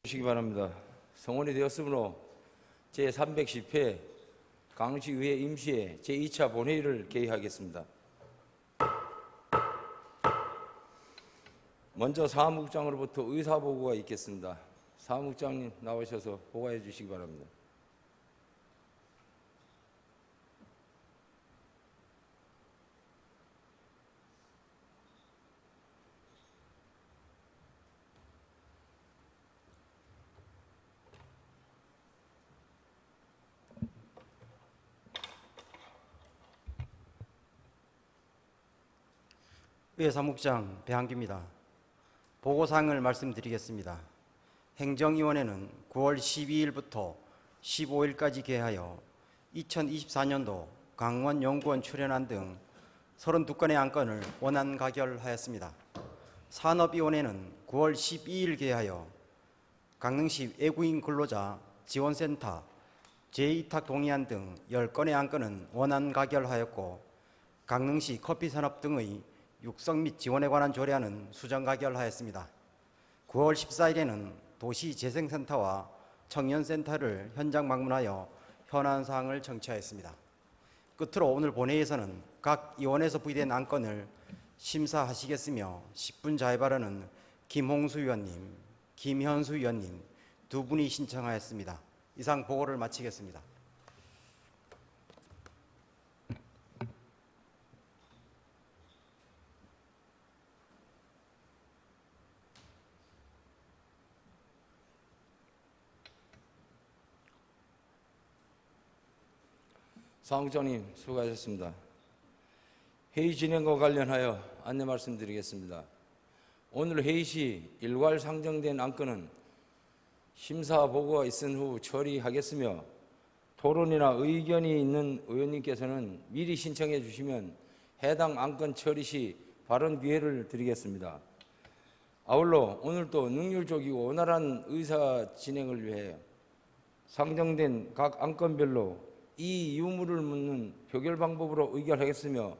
주시기 바랍니다. 성원이 되었으므로 제310회 강릉시의회 임시회 제2차 본회의를 개의하겠습니다. 먼저 사무국장으로부터 의사보고가 있겠습니다. 사무국장님 나오셔서 보고해 주시기 바랍니다. 의회 사무국장 배한규입니다. 보고사항을 말씀드리겠습니다. 행정위원회는 9월 12일부터 15일까지 개하여 2024년도 강원 연구원 출연안 등 32건의 안건을 원안 가결하였습니다. 산업위원회는 9월 12일 개하여 강릉시 외국인 근로자 지원센터 재위탁 동의안 등 10건의 안건은 원안 가결하였고, 강릉시 커피산업 등의 육성 및 지원에 관한 조례안은 수정 가결하였습니다. 9월 14일에는 도시재생센터와 청년센터를 현장 방문하여 현안 사항을 청취하였습니다. 끝으로 오늘 본회의에서는 각 위원회에서 부의된 안건을 심사하시겠으며 10분 자유 발언은 김홍수 위원님, 김현수 위원님 두 분이 신청하였습니다. 이상 보고를 마치겠습니다. 사무국장님 수고하셨습니다. 회의 진행과 관련하여 안내 말씀드리겠습니다. 오늘 회의 시 일괄 상정된 안건은 심사 보고가 있은 후 처리하겠으며, 토론이나 의견이 있는 의원님께서는 미리 신청해 주시면 해당 안건 처리 시 발언 기회를 드리겠습니다. 아울러 오늘도 능률적이고 원활한 의사 진행을 위해 상정된 각 안건별로 이 유무를 묻는 표결 방법으로 의결하겠으며,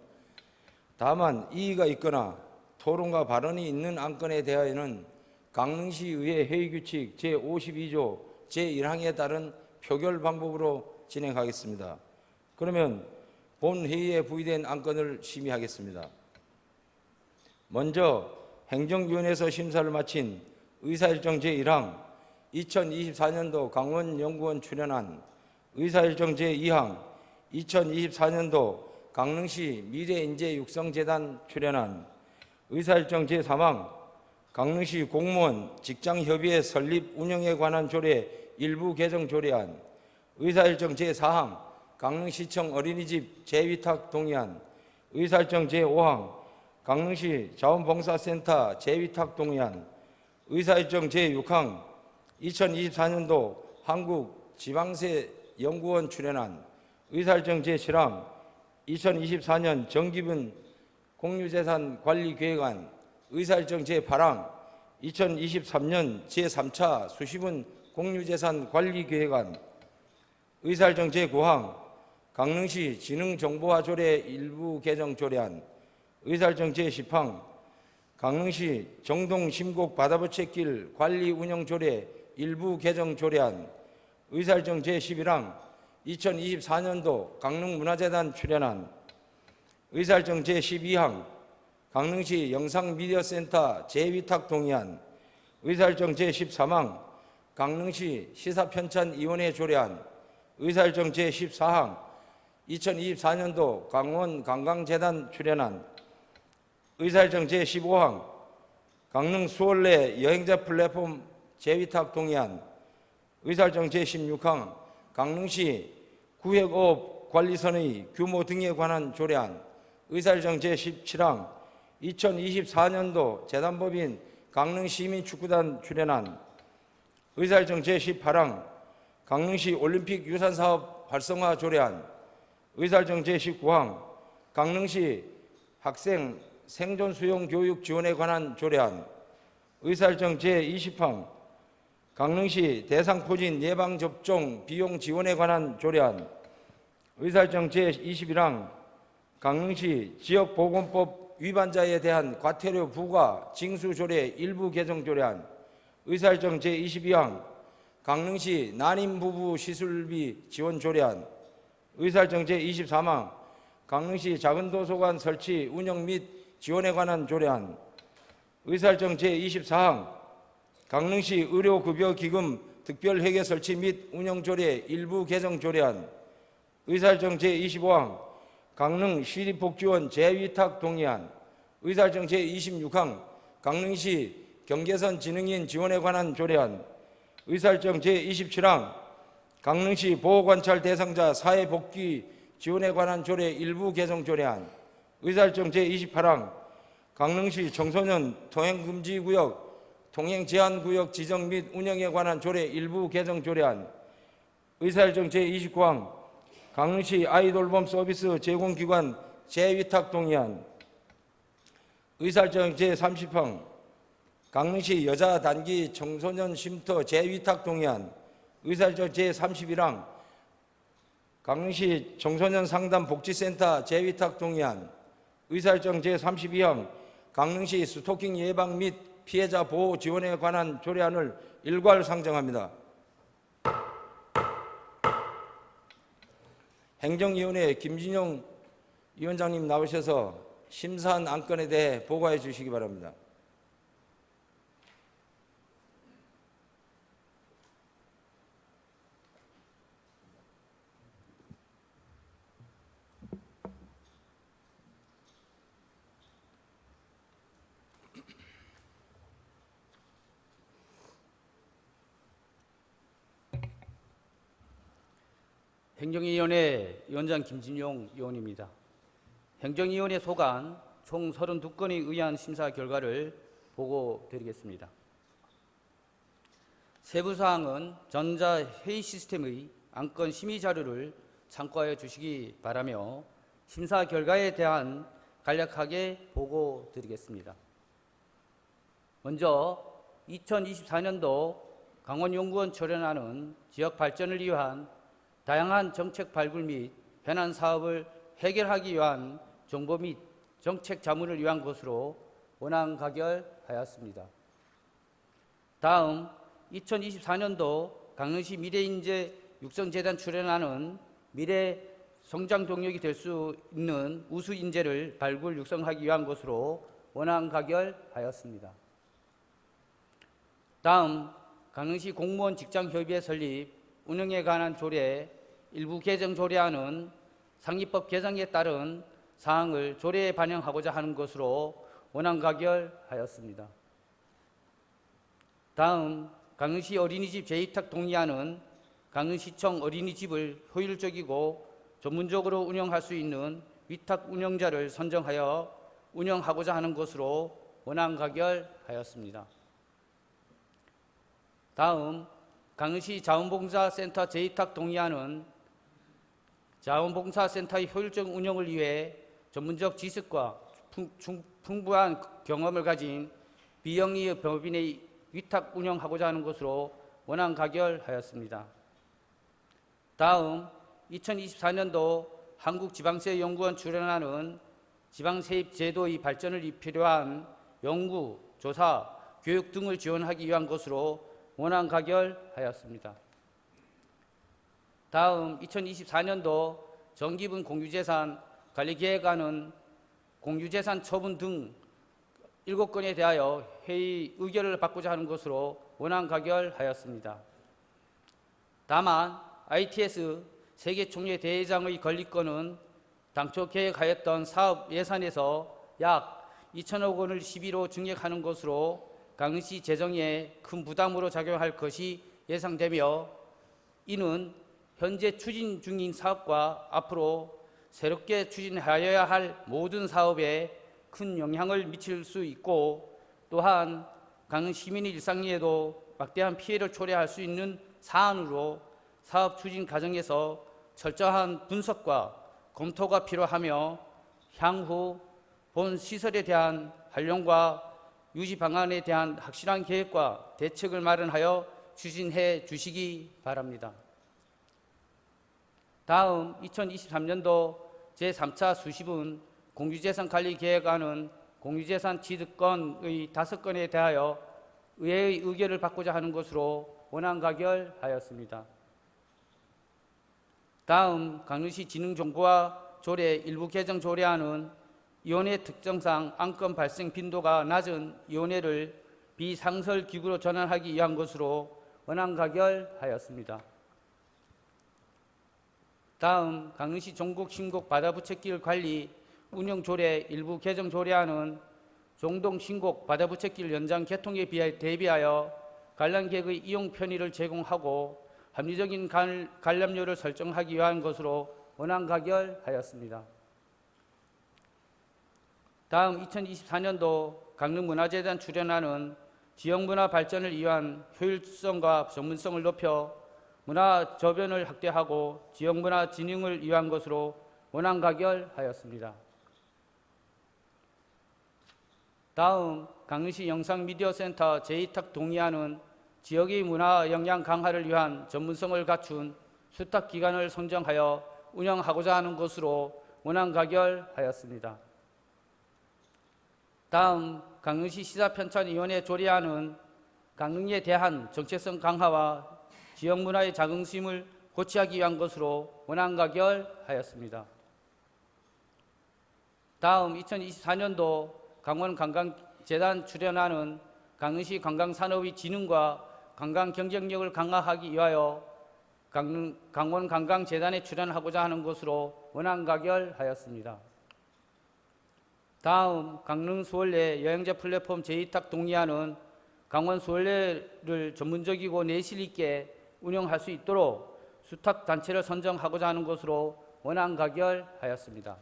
다만 이의가 있거나 토론과 발언이 있는 안건에 대하여는 강릉시의회 회의규칙 제52조 제1항에 따른 표결 방법으로 진행하겠습니다. 그러면 본회의에 부의된 안건을 심의하겠습니다. 먼저 행정위원회에서 심사를 마친 의사일정 제1항 2024년도 강원연구원 출연안, 의사일정 제2항 2024년도 강릉시 미래인재육성재단 출연안, 의사일정 제3항 강릉시 공무원 직장협의회 설립 운영에 관한 조례 일부 개정 조례안, 의사일정 제4항 강릉시청 어린이집 재위탁 동의안, 의사일정 제5항 강릉시 자원봉사센터 재위탁 동의안, 의사일정 제6항 2024년도 한국지방세 연구원 출연안, 의사일정 제7항 2024년 정기분 공유재산 관리계획안, 의사일정 제8항 2023년 제3차 수시분 공유재산 관리계획안, 의사일정 제9항 강릉시 지능정보화 조례 일부 개정 조례안, 의사일정 제10항 강릉시 정동 심곡 바다부채길 관리 운영 조례 일부 개정 조례안, 의사일정 제11항 2024년도 강릉문화재단 출연안, 의사일정 제12항 강릉시 영상미디어센터 재위탁 동의안, 의사일정 제13항 강릉시 시사편찬위원회 조례안, 의사일정 제14항 2024년도 강원관광재단 출연안, 의사일정 제15항 강릉 수월내 여행자 플랫폼 재위탁 동의안, 의사일정 제16항 강릉시 구획업 관리선의 규모 등에 관한 조례안, 의사일정 제17항 2024년도 재단법인 강릉시민축구단 출연안, 의사일정 제18항 강릉시 올림픽 유산사업 활성화 조례안, 의사일정 제19항 강릉시 학생 생존수용 교육 지원에 관한 조례안, 의사일정 제20항 강릉시 대상포진 예방접종 비용 지원에 관한 조례안, 의사일정 제21항 강릉시 지역보건법 위반자에 대한 과태료 부과 징수 조례 일부 개정 조례안, 의사일정 제22항 강릉시 난임 부부 시술비 지원 조례안, 의사일정 제23항 강릉시 작은도서관 설치 운영 및 지원에 관한 조례안, 의사일정 제24항 강릉시 의료급여기금 특별회계 설치 및 운영조례 일부 개정 조례안, 의사일정 제25항 강릉 시립복지원 재위탁 동의안, 의사일정 제26항 강릉시 경계선 지능인 지원에 관한 조례안, 의사일정 제27항 강릉시 보호관찰 대상자 사회복귀 지원에 관한 조례 일부 개정 조례안, 의사일정 제28항 강릉시 청소년 통행금지구역 통행제한구역 지정 및 운영에 관한 조례 일부 개정 조례안, 의사일정 제29항 강릉시 아이돌봄 서비스 제공기관 재위탁 동의안, 의사일정 제30항 강릉시 여자 단기 청소년 쉼터 재위탁 동의안, 의사일정 제31항 강릉시 청소년 상담 복지센터 재위탁 동의안, 의사일정 제32항 강릉시 스토킹 예방 및 피해자 보호 지원에 관한 조례안을 일괄 상정합니다. 행정위원회 김진용 위원장님 나오셔서 심사한 안건에 대해 보고해 주시기 바랍니다. 행정위원회 위원장 김진용 의원입니다. 행정위원회 소관 총 32건에 의한 심사 결과를 보고드리겠습니다. 세부사항은 전자회의 시스템의 안건 심의 자료를 참고하여 주시기 바라며 심사 결과에 대한 간략하게 보고드리겠습니다. 먼저 2024년도 강원연구원 철연안은 지역 발전을 위한 다양한 정책 발굴 및 현안 사업을 해결하기 위한 정보 및 정책 자문을 위한 것으로 원안 가결하였습니다. 다음 2024년도 강릉시 미래인재 육성재단 출연안은 미래 성장 동력이 될 수 있는 우수 인재를 발굴 육성하기 위한 것으로 원안 가결하였습니다. 다음 강릉시 공무원 직장협의회 설립 운영에 관한 조례 일부 개정 조례안은 상기법 개정에 따른 사항을 조례에 반영하고자 하는 것으로 원안 가결하였습니다. 다음 강릉시 어린이집 재위탁 동의안은 강릉시청 어린이집을 효율적이고 전문적으로 운영할 수 있는 위탁 운영자를 선정하여 운영하고자 하는 것으로 원안 가결하였습니다. 다음 강릉시 자원봉사센터 재위탁 동의안은 자원봉사센터의 효율적 운영을 위해 전문적 지식과 풍부한 경험을 가진 비영리 법인의 위탁 운영하고자 하는 것으로 원안 가결하였습니다. 다음 2024년도 한국지방세연구원 출연안은 지방세입 제도의 발전을 위해 필요한 연구, 조사, 교육 등을 지원하기 위한 것으로 원안 가결하였습니다. 다음 2024년도 정기분 공유재산 관리계획안은 공유재산 처분 등 7건에 대하여 회의 의결을 받고자 하는 것으로 원안 가결하였습니다. 다만 ITS 세계총회 대회장의 건립건은 당초 계획하였던 사업 예산에서 약 2천억 원을 시비로 증액하는 것으로 강릉시 재정에 큰 부담으로 작용할 것이 예상되며 이는 현재 추진 중인 사업과 앞으로 새롭게 추진하여야 할 모든 사업에 큰 영향을 미칠 수 있고 또한 강릉 시민의 일상에도 막대한 피해를 초래할 수 있는 사안으로 사업 추진 과정에서 철저한 분석과 검토가 필요하며 향후 본 시설에 대한 활용과 유지 방안에 대한 확실한 계획과 대책을 마련하여 추진해 주시기 바랍니다. 다음 2023년도 제3차 수시분 공유재산 관리 계획안은 공유재산 취득권의 5건에 대하여 의회의 의결을 받고자 하는 것으로 원안 가결하였습니다. 다음 강릉시 지능정보화 조례 일부 개정 조례안은 위원회 특성상 안건 발생 빈도가 낮은 위원회를 비상설 기구로 전환하기 위한 것으로 원안 가결하였습니다. 다음 강릉시 종국 신곡 바다부채길 관리 운영 조례 일부 개정 조례안은 종동 신곡 바다부채길 연장 개통에 대비하여 관람객의 이용 편의를 제공하고 합리적인 관람료를 설정하기 위한 것으로 원안 가결하였습니다. 다음 2024년도 강릉문화재단 출연안은 지역문화 발전을 위한 효율성과 전문성을 높여 문화 저변을 확대하고 지역문화 진흥을 위한 것으로 원안 가결하였습니다. 다음 강릉시 영상미디어센터 제2탁 동의안은 지역의 문화 역량 강화를 위한 전문성을 갖춘 수탁기관을 선정하여 운영하고자 하는 것으로 원안 가결하였습니다. 다음 강릉시 시사편찬위원회 조례안은 강릉에 대한 정체성 강화와 지역문화의 자긍심을 고취하기 위한 것으로 원안 가결하였습니다. 다음 2024년도 강원관광재단 출연안은 강릉시 관광산업의 진흥과 관광 경쟁력을 강화하기 위하여 강원관광재단에 출연하고자 하는 것으로 원안 가결하였습니다. 다음 강릉 수월래 여행자 플랫폼 제2탁 동의안은 강원 수월래를 전문적이고 내실 있게 운영할 수 있도록 수탁 단체를 선정하고자 하는 것으로 원안 가결하였습니다.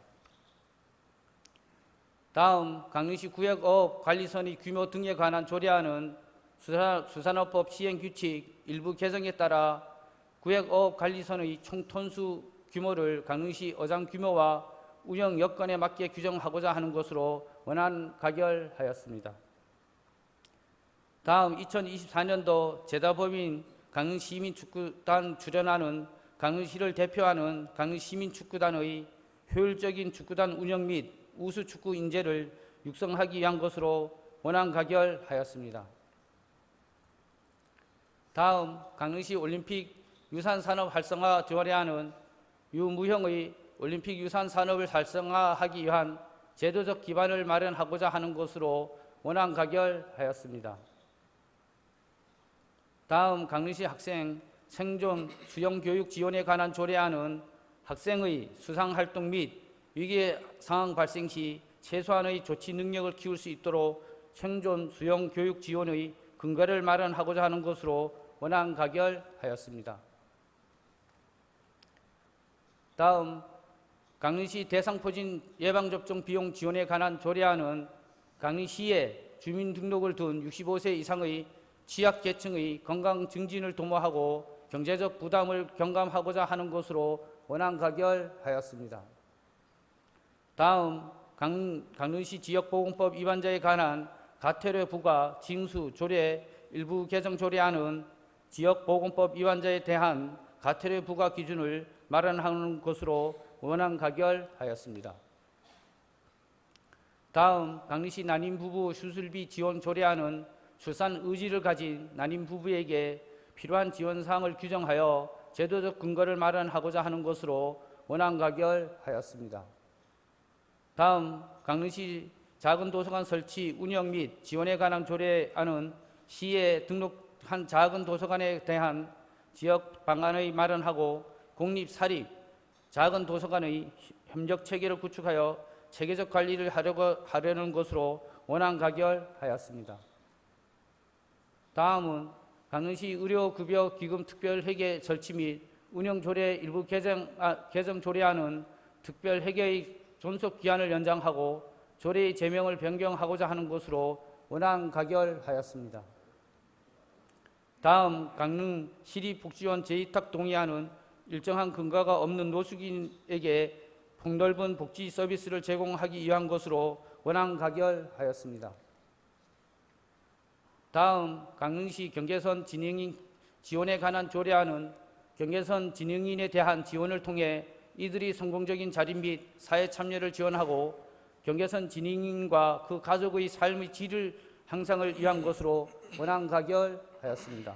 다음 강릉시 구역어업 관리선의 규모 등에 관한 조례안은 수산업법 시행규칙 일부 개정에 따라 구역어업 관리선의 총톤수 규모를 강릉시 어장 규모와 운영 여건에 맞게 규정하고자 하는 것으로 원안 가결하였습니다. 다음 2024년도 제다법인 강릉시민축구단 출연안은 강릉시를 대표하는 강릉시민축구단의 효율적인 축구단 운영 및 우수축구 인재를 육성하기 위한 것으로 원안 가결하였습니다. 다음 강릉시 올림픽 유산산업 활성화 조례안은 유무형의 올림픽 유산산업을 활성화하기 위한 제도적 기반을 마련하고자 하는 것으로 원안 가결하였습니다. 다음 강릉시 학생 생존 수영교육 지원에 관한 조례안은 학생의 수상활동 및 위기 상황 발생 시 최소한의 조치 능력을 키울 수 있도록 생존 수영교육 지원의 근거를 마련하고자 하는 것으로 원안 가결하였습니다. 다음 강릉시 대상포진 예방접종 비용 지원에 관한 조례안은 강릉시에 주민등록을 둔 65세 이상의 취약계층의 건강 증진을 도모하고 경제적 부담을 경감하고자 하는 것으로 원안 가결하였습니다. 다음 강릉시 지역보건법 위반자에 관한 가태료 부과 징수 조례 일부 개정 조례안은 지역보건법 위반자에 대한 가태료 부과 기준을 마련하는 것으로 원안 가결하였습니다. 다음 강릉시 난임부부 수술비 지원 조례안은 출산 의지를 가진 난임부부에게 필요한 지원사항을 규정하여 제도적 근거를 마련하고자 하는 것으로 원안 가결하였습니다. 다음 강릉시 작은 도서관 설치 운영 및 지원에 관한 조례안은 시에 등록한 작은 도서관에 대한 지역 방안의 마련하고 공립, 사립, 작은 도서관의 협력 체계를 구축하여 체계적 관리를 하려는 것으로 원안 가결하였습니다. 다음은 강릉시 의료급여기금 특별회계 설치 및 운영조례 일부 개정 조례안은 특별회계의 존속기한을 연장하고 조례의 제명을 변경하고자 하는 것으로 원안 가결하였습니다. 다음 강릉 시립복지원 제2탁 동의안은 일정한 근거가 없는 노숙인에게 폭넓은 복지 서비스를 제공하기 위한 것으로 원안 가결하였습니다. 다음 강릉시 경계선 진흥인 지원에 관한 조례안은 경계선 진흥인에 대한 지원을 통해 이들이 성공적인 자립 및 사회 참여를 지원하고 경계선 진흥인과 그 가족의 삶의 질을 향상을 위한 것으로 원안 가결하였습니다.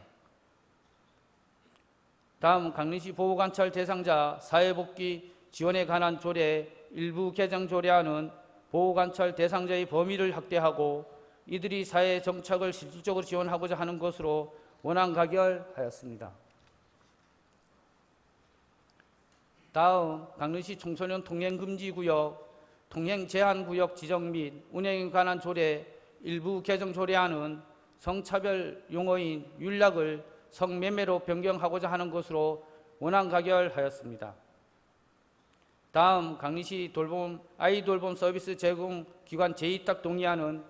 다음 강릉시 보호관찰 대상자 사회복귀 지원에 관한 조례 일부 개정 조례안은 보호관찰 대상자의 범위를 확대하고 이들이 사회 정착을 실질적으로 지원하고자 하는 것으로 원안 가결하였습니다. 다음 강릉시 청소년 통행금지구역, 통행제한구역 지정 및 운행에 관한 조례 일부 개정 조례안은 성차별 용어인 윤락을 성매매로 변경하고자 하는 것으로 원안 가결하였습니다. 다음 강릉시 아이돌봄 서비스 제공 기관 재위탁 동의안은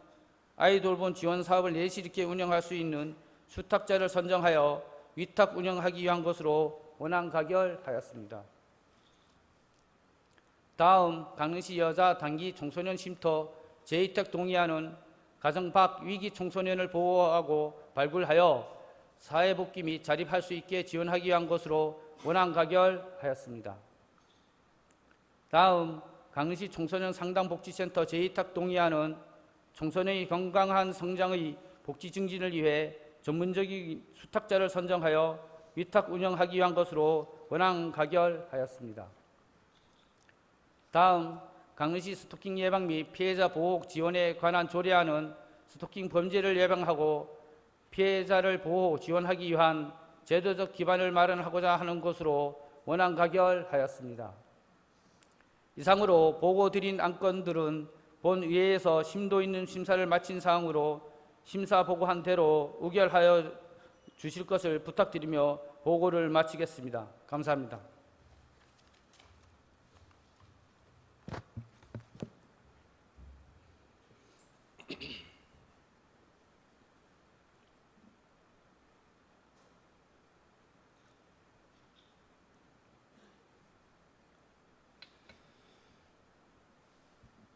아이돌봄 지원 사업을 내실 있게 운영할 수 있는 수탁자를 선정하여 위탁 운영하기 위한 것으로 원안 가결하였습니다. 다음 강릉시 여자 단기 청소년 쉼터 재위탁 동의안은 가정 밖 위기 청소년을 보호하고 발굴하여 사회복귀 및 자립할 수 있게 지원하기 위한 것으로 원안 가결하였습니다. 다음 강릉시 청소년 상담복지센터 재위탁 동의안은 청소년의 건강한 성장의 복지 증진을 위해 전문적인 수탁자를 선정하여 위탁 운영하기 위한 것으로 원안 가결하였습니다. 다음 강릉시 스토킹 예방 및 피해자 보호 지원에 관한 조례안은 스토킹 범죄를 예방하고 피해자를 보호 지원하기 위한 제도적 기반을 마련하고자 하는 것으로 원안 가결하였습니다. 이상으로 보고드린 안건들은 본의회에서 심도 있는 심사를 마친 사항으로 심사 보고한 대로 의결하여 주실 것을 부탁드리며 보고를 마치겠습니다. 감사합니다.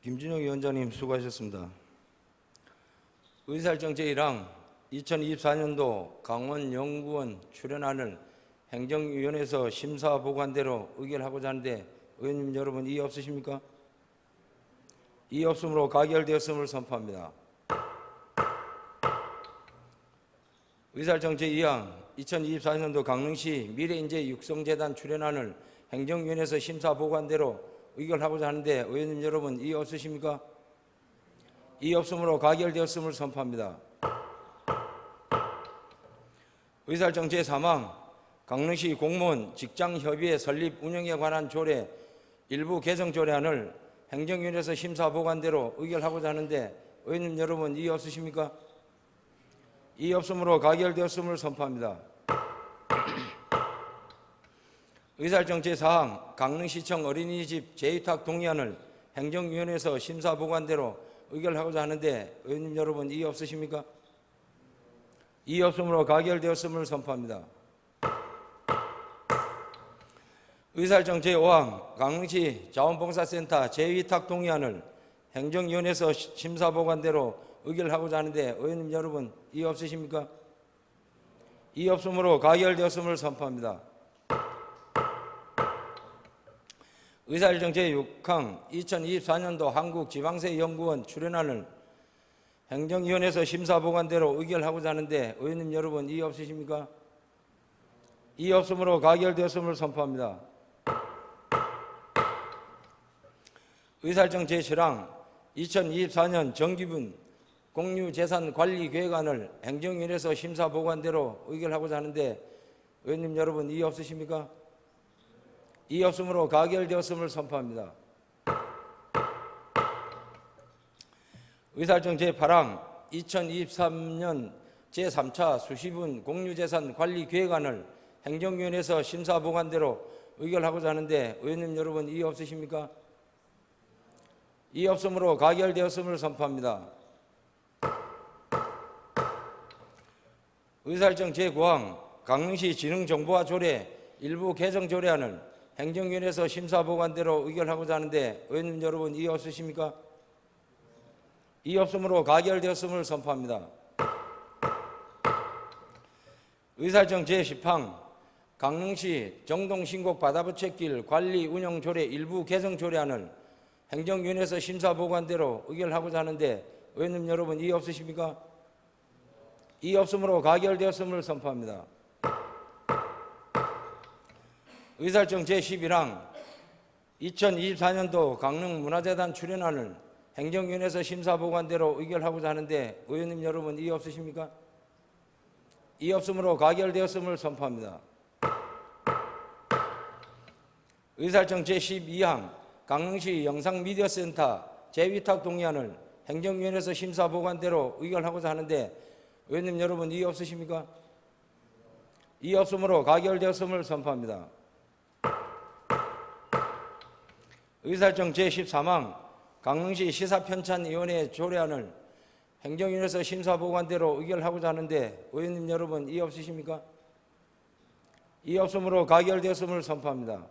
김준영 위원장님 수고하셨습니다. 의사일정 제1항 2024년도 강원연구원 출연안을 행정위원회에서 심사 보고한 대로 의결하고자 하는데 의원님 여러분 이의 없으십니까? 이의 없으므로 가결되었음을 선포합니다. 의사일정 제2항 2024년도 강릉시 미래인재 육성재단 출연안을 행정위원회에서 심사 보고한 대로 의결하고자 하는데 의원님 여러분 이의 없으십니까? 이의 없으므로 가결되었음을 선포합니다. 의사일정 제3항 강릉시 공무원 직장협의회 설립 운영에 관한 조례 일부 개정 조례안을 행정위원회에서 심사 보고한 대로 의결하고자 하는데 의원님 여러분 이의 없으십니까? 이의 없으므로 가결되었음을 선포합니다. 의사일정 제4항 강릉시청 어린이집 재위탁 동의안을 행정위원회에서 심사 보고한 대로 의결하고자 하는데 의원님 여러분 이의 없으십니까? 이의 없으므로 가결되었음을 선포합니다. 의사일정 제5항 강릉시 자원봉사센터 재위탁 동의안을 행정위원회에서 심사 보고한 대로 의결하고자 하는데 의원님 여러분 이의 없으십니까? 이의 없으므로 가결되었음을 선포합니다. 의사일정 제6항 2024년도 한국지방세연구원 출연안을 행정위원회에서 심사 보고한 대로 의결하고자 하는데 의원님 여러분 이의 없으십니까? 이의 없으므로 가결되었음을 선포합니다. 의사일정 제7항 2024년 정기분 공유재산관리계획안을 행정위원회에서 심사 보고한 대로 의결하고자 하는데 의원님 여러분 이의 없으십니까? 이의 없으므로 가결되었음을 선포합니다. 의사일정 제8항 2023년 제3차 수시분 공유재산관리계획안을 행정위원회에서 심사 보고한 대로 의결하고자 하는데 의원님 여러분 이의 없으십니까? 이의 없으므로 가결되었음을 선포합니다. 의사일정 제9항 강릉시 지능정보화 조례 일부 개정 조례안을 행정위원회에서 심사 보고한 대로 의결하고자 하는데 의원님 여러분 이의 없으십니까? 이의 없으므로 가결되었음을 선포합니다. 의사일정 제10항 강릉시 정동신곡 바다부채길 관리 운영 조례 일부 개정 조례안을 행정위원회에서 심사 보고한 대로 의결하고자 하는데 의원님 여러분 이의 없으십니까? 이의 없으므로 가결되었음을 선포합니다. 의사일정 제11항 2024년도 강릉문화재단 출연안을 행정위원회에서 심사보관대로 의결하고자 하는데 의원님 여러분 이의 없으십니까? 이의 없으므로 가결되었음을 선포합니다. 의사일정 제12항 강릉시 영상미디어센터 재위탁 동의안을 행정위원회에서 심사보관대로 의결하고자 하는데 의원님 여러분 이의 없으십니까? 이의 없으므로 가결되었음을 선포합니다. 의사일정 제13항 강릉시 시사편찬위원회 조례안을 행정위원회에서 심사보관대로 의결하고자 하는데 의원님 여러분 이의 없으십니까? 이의 없으므로 가결되었음을 선포합니다.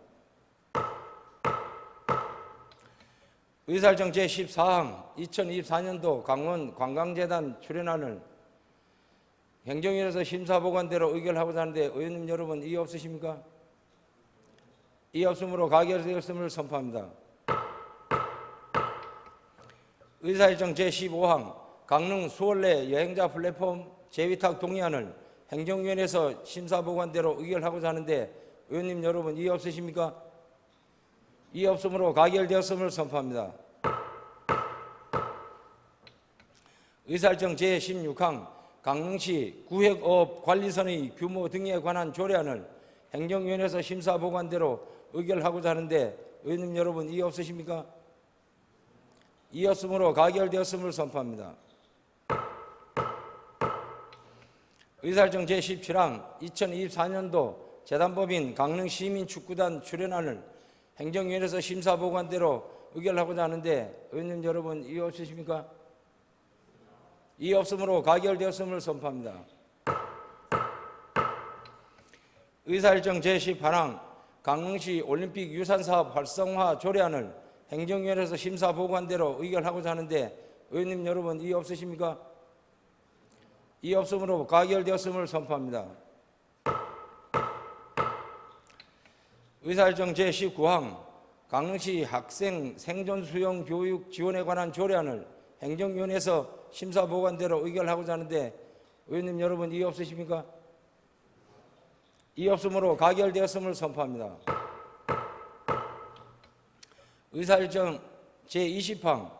의사일정 제14항 2024년도 강원 관광재단 출연안을 행정위원회에서 심사보관대로 의결하고자 하는데 의원님 여러분 이의 없으십니까? 이의 없으므로 가결되었음을 선포합니다. 의사일정 제15항 강릉 수월내 여행자 플랫폼 재위탁 동의안을 행정위원회에서 심사보관대로 의결하고자 하는데 의원님 여러분 이의 없으십니까? 이의 없으므로 가결되었음을 선포합니다. 의사일정 제16항 강릉시 구획업관리선의 규모 등에 관한 조례안을 행정위원회에서 심사보관대로 의결하고자 하는데 의원님 여러분 이의 없으십니까? 이의 없으므로 가결되었음을 선포합니다. 의사일정 제17항 2024년도 재단법인 강릉시민축구단 출연안을 행정위원회에서 심사보관대로 의결하고자 하는데 의원님 여러분 이의 없으십니까? 이의 없으므로 가결되었음을 선포합니다. 의사일정 제18항 강릉시 올림픽 유산사업 활성화 조례안을 행정위원회에서 심사보관대로 의결하고자 하는데 의원님 여러분 이의 없으십니까? 이의 없으므로 가결되었음을 선포합니다. 의사일정 제19항 강릉시 학생 생존수영 교육 지원에 관한 조례안을 행정위원회에서 심사보관대로 의결하고자 하는데 의원님 여러분 이의 없으십니까? 이의 없으므로 가결되었음을 선포합니다. 의사일정 제20항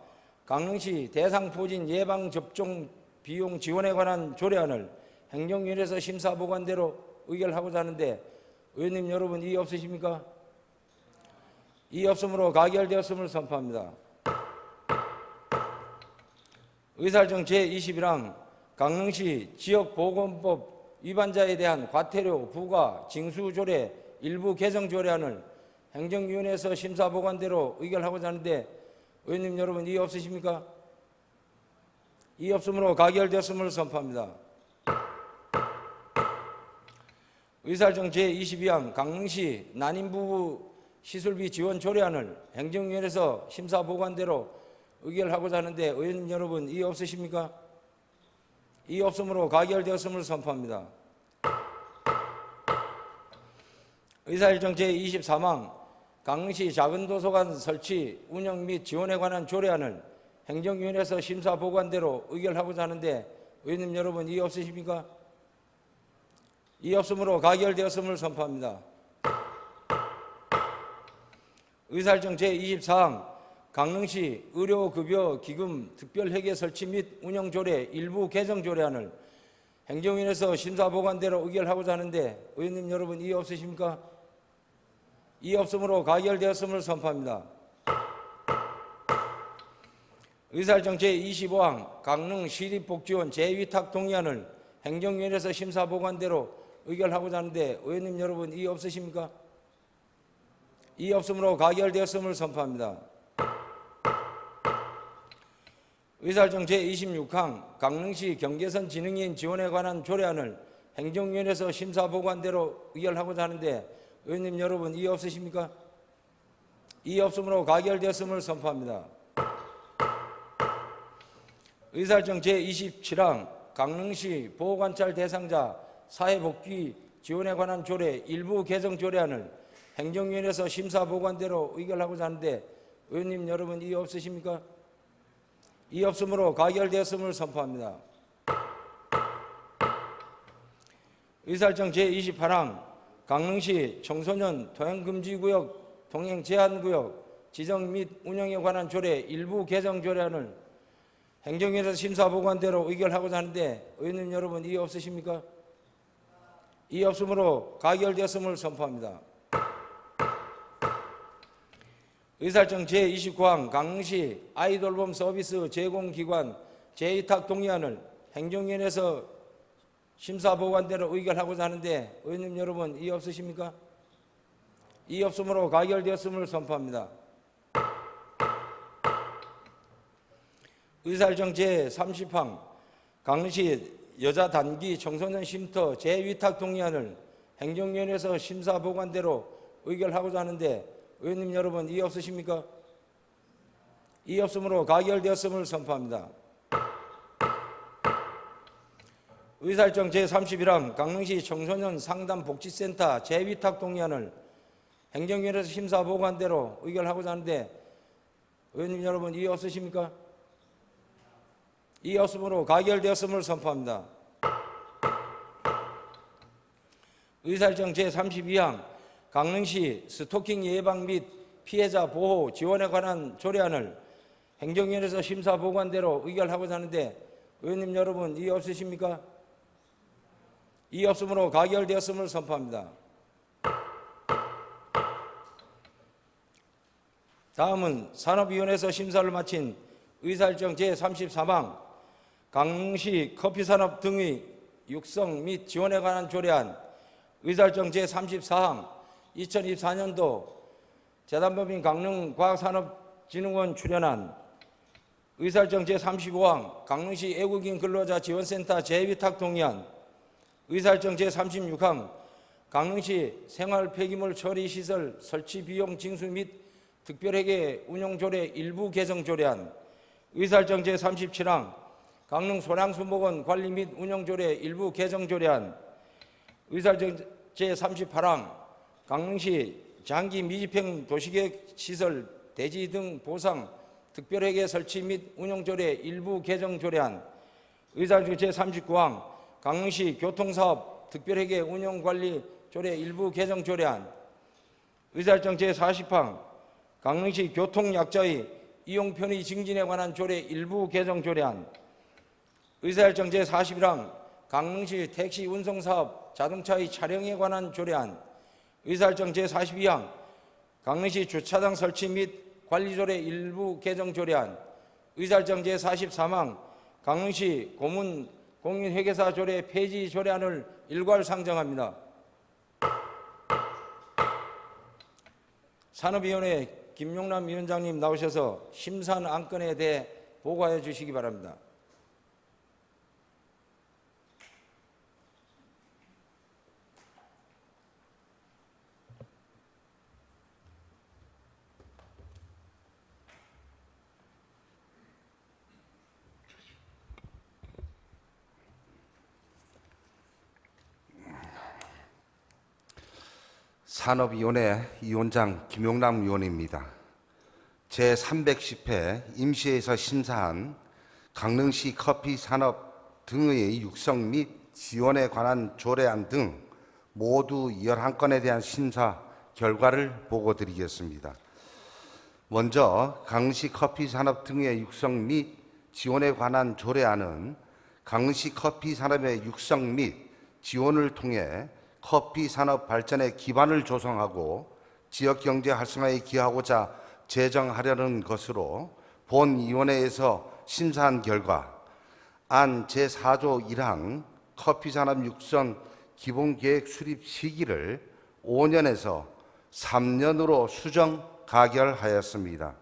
강릉시 대상포진 예방접종 비용 지원에 관한 조례안을 행정위원회에서 심사보관대로 의결하고자 하는데 의원님 여러분 이의 없으십니까? 이의 없으므로 가결되었음을 선포합니다. 의사일정 제21항 강릉시 지역보건법 위반자에 대한 과태료 부과 징수 조례 일부 개정 조례안을 행정위원회에서 심사보관대로 의결하고자 하는데 의원님 여러분 이의 없으십니까? 이의 없으므로 가결되었음을 선포합니다. 의사일정 제22항 강릉시 난임부부 시술비 지원 조례안을 행정위원회에서 심사보관대로 의결하고자 하는데 의원님 여러분 이의 없으십니까? 이의 없으므로 가결되었음을 선포합니다. 의사일정 제23항 강릉시 작은도서관 설치 운영 및 지원에 관한 조례안을 행정위원회에서 심사보관대로 의결하고자 하는데 의원님 여러분 이의 없으십니까? 이의 없으므로 가결되었음을 선포합니다. 의사일정 제24항 강릉시 의료급여 기금 특별회계 설치 및 운영 조례 일부 개정 조례안을 행정위원회에서 심사보관대로 의결하고자 하는데 의원님 여러분 이의 없으십니까? 이의 없으므로 가결되었음을 선포합니다. 의사일정 제25항 강릉시립복지원 재위탁 동의안을 행정위원회에서 심사보관대로 의결하고자 하는데 의원님 여러분 이의 없으십니까? 이의 없으므로 가결되었음을 선포합니다. 의사일정 제26항 강릉시 경계선 지능인 지원에 관한 조례안을 행정위원회에서 심사보관대로 의결하고자 하는데 의원님 여러분 이의 없으십니까? 이의 없으므로 가결되었음을 선포합니다. 의사일정 제27항 강릉시 보호관찰 대상자 사회복귀 지원에 관한 조례 일부 개정 조례안을 행정위원회에서 심사보관대로 의결하고자 하는데 의원님 여러분 이의 없으십니까? 이의 없으므로 가결되었음을 선포합니다. 의사일정 제28항 강릉시 청소년 통행금지구역, 통행제한구역 지정 및 운영에 관한 조례 일부 개정 조례안을 행정위에서 심사보관대로 의결하고자 하는데 의원님 여러분 이의 없으십니까? 이의 없으므로 가결되었음을 선포합니다. 의사일정 제29항 강릉시 아이돌봄 서비스 제공기관 재위탁 동의안을 행정위원회에서 심사보관대로 의결하고자 하는데 의원님 여러분 이의 없으십니까? 이의 없으므로 가결되었음을 선포합니다. 의사일정 제30항 강릉시 여자단기 청소년 쉼터 재위탁 동의안을 행정위원회에서 심사보관대로 의결하고자 하는데 의원님 여러분 이의 없으십니까? 이의 없으므로 가결되었음을 선포합니다. 의사일정 제31항 강릉시 청소년 상담복지센터 재위탁 동의안을 행정위원회에서 심사보관대로 의결하고자 하는데 의원님 여러분 이의 없으십니까? 이의 없으므로 가결되었음을 선포합니다. 의사일정 제32항 강릉시 스토킹 예방 및 피해자 보호 지원에 관한 조례안을 행정위원회에서 심사보관대로 의결하고자 하는데 의원님 여러분 이의 없으십니까? 이의 없으므로 가결되었음을 선포합니다. 다음은 산업위원회에서 심사를 마친 의사일정 제33항 강릉시 커피산업 등의 육성 및 지원에 관한 조례안 의사일정 제34항 2024년도 재단법인 강릉과학산업진흥원 출연안 의사일정 제35항 강릉시 외국인 근로자 지원센터 재위탁 동의안 의사일정 제36항 강릉시 생활폐기물 처리시설 설치 비용 징수 및 특별회계 운용조례 일부 개정 조례안 의사일정 제37항 강릉 소량수목원 관리 및 운영조례 일부 개정 조례안 의사일정 제38항 강릉시 장기 미집행 도시계획 시설 대지 등 보상 특별회계 설치 및 운영조례 일부 개정 조례안 의사일정 제39항 강릉시 교통사업 특별회계 운영관리 조례 일부 개정 조례안 의사일정 제40항 강릉시 교통약자의 이용 편의 증진에 관한 조례 일부 개정 조례안 의사일정 제41항 강릉시 택시 운송사업 자동차의 차량에 관한 조례안 의사일정 제42항 강릉시 주차장 설치 및 관리조례 일부 개정 조례안 의사일정 제43항 강릉시 고문 공인회계사 조례 폐지 조례안을 일괄 상정합니다. 산업위원회 김용남 위원장님 나오셔서 심사한 안건에 대해 보고하여 주시기 바랍니다. 산업위원회 위원장 김용남 위원입니다. 제310회 임시회에서 심사한 강릉시 커피 산업 등의 육성 및 지원에 관한 조례안 등 모두 11건에 대한 심사 결과를 보고드리겠습니다. 먼저 강릉시 커피 산업 등의 육성 및 지원에 관한 조례안은 강릉시 커피 산업의 육성 및 지원을 통해 커피 산업 발전의 기반을 조성하고 지역 경제 활성화에 기하고자 제정하려는 것으로 본위원회에서 심사한 결과 안 제4조 1항 커피 산업 육성 기본계획 수립 시기를 5년에서 3년으로 수정 가결하였습니다.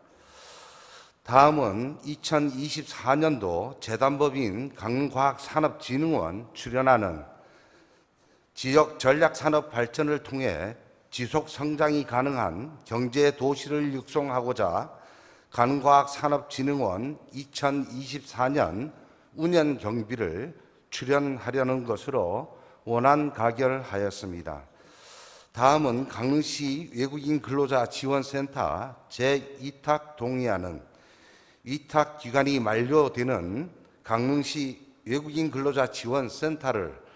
다음은 2024년도 재단법인 강릉과학산업진흥원 출연하는 지역 전략산업 발전을 통해 지속 성장이 가능한 경제 도시를 육성하고자 강릉과학산업진흥원 2024년 운영 경비를 출연하려는 것으로 원안 가결하였습니다. 다음은 강릉시 외국인 근로자 지원센터 재위탁 동의안은 위탁 기간이 만료되는 강릉시 외국인 근로자 지원센터를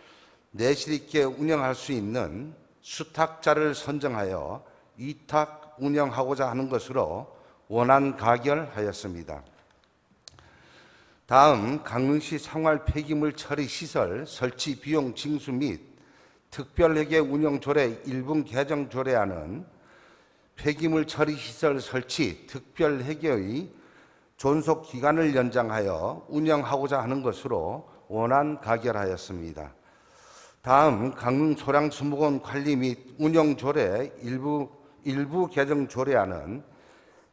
내실 있게 운영할 수 있는 수탁자를 선정하여 위탁 운영하고자 하는 것으로 원안 가결하였습니다. 다음 강릉시 생활 폐기물 처리 시설 설치 비용 징수 및 특별회계 운영 조례 일부 개정 조례안은 폐기물 처리 시설 설치 특별회계의 존속 기간을 연장하여 운영하고자 하는 것으로 원안 가결하였습니다. 다음 강릉 소량수목원 관리 및 운영 조례 일부 개정 조례안은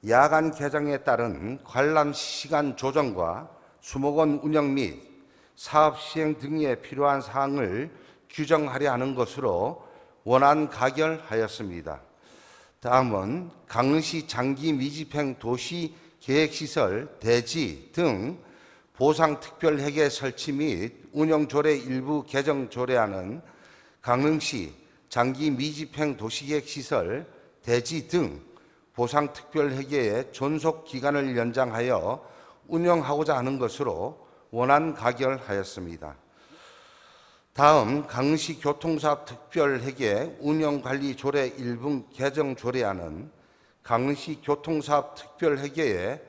야간 개장에 따른 관람 시간 조정과 수목원 운영 및 사업 시행 등에 필요한 사항을 규정하려 하는 것으로 원안 가결하였습니다. 다음은 강릉시 장기 미집행 도시 계획시설 대지 등 보상특별회계 설치 및 운영조례 일부 개정 조례안은 강릉시 장기 미집행 도시계획시설 대지 등 보상특별회계의 존속기간을 연장하여 운영하고자 하는 것으로 원안 가결하였습니다. 다음 강릉시 교통사업 특별회계 운영관리조례 일부 개정 조례안은 강릉시 교통사업 특별회계의